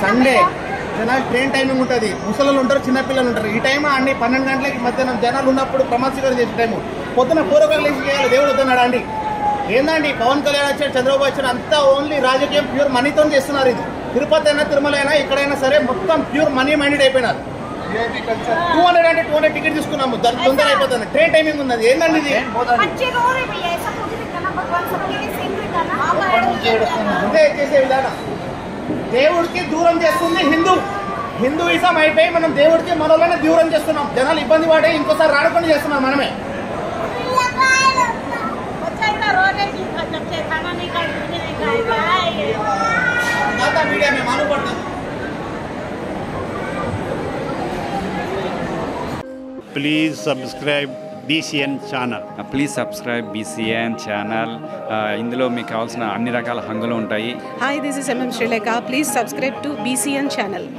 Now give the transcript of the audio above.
Sunday జనాలు train timing ఉంటుంది, ముసలు ఉంటారు, చిన్నపిల్లలు ఉంటారు. ఈ టైం అన్ని 12 గంటలకి మధ్యాహ్నం జనాలు ఉన్నప్పుడు ప్రమాద స్వీకారం చేసే టైము. పొద్దున పూర్వకాలు లేచి చేయాలి, దేవుడు వస్తున్నాడా అండి? ఏందండి పవన్ కళ్యాణ్ వచ్చాడు, చంద్రబాబు వచ్చాడు, అంతా ఓన్లీ రాజకీయం ప్యూర్ మనీతో చేస్తున్నారు. ఇది తిరుపతి అయినా తిరుమల అయినా ఎక్కడైనా సరే మొత్తం ప్యూర్ మనీ మైండెడ్ అయిపోయినారు. 200 అంటే 200 టికెట్ తీసుకున్నాము, దాని తొందర అయిపోతుంది. ట్రైన్ టైమింగ్ ఉన్నది. ఏందండి ఇది? ఇదే చేసే విధానం దేవుడికి దూరం చేస్తుంది హిందూయిజం అయిపోయి మనం దేవుడికి మనలోనే దూరం చేస్తున్నాం. జనాలు ఇబ్బంది పడే ఇంకోసారి రాడకుండా చేస్తున్నాం మనమే. మీడియా మేము అనుకుంటాం. Please subscribe BCN channel. Please subscribe BCN channel. ఇందులో మీకు కావాల్సిన అన్ని రకాల హంగులు ఉంటాయి. Hi, this is MM Sri Lanka. Please subscribe to BCN channel.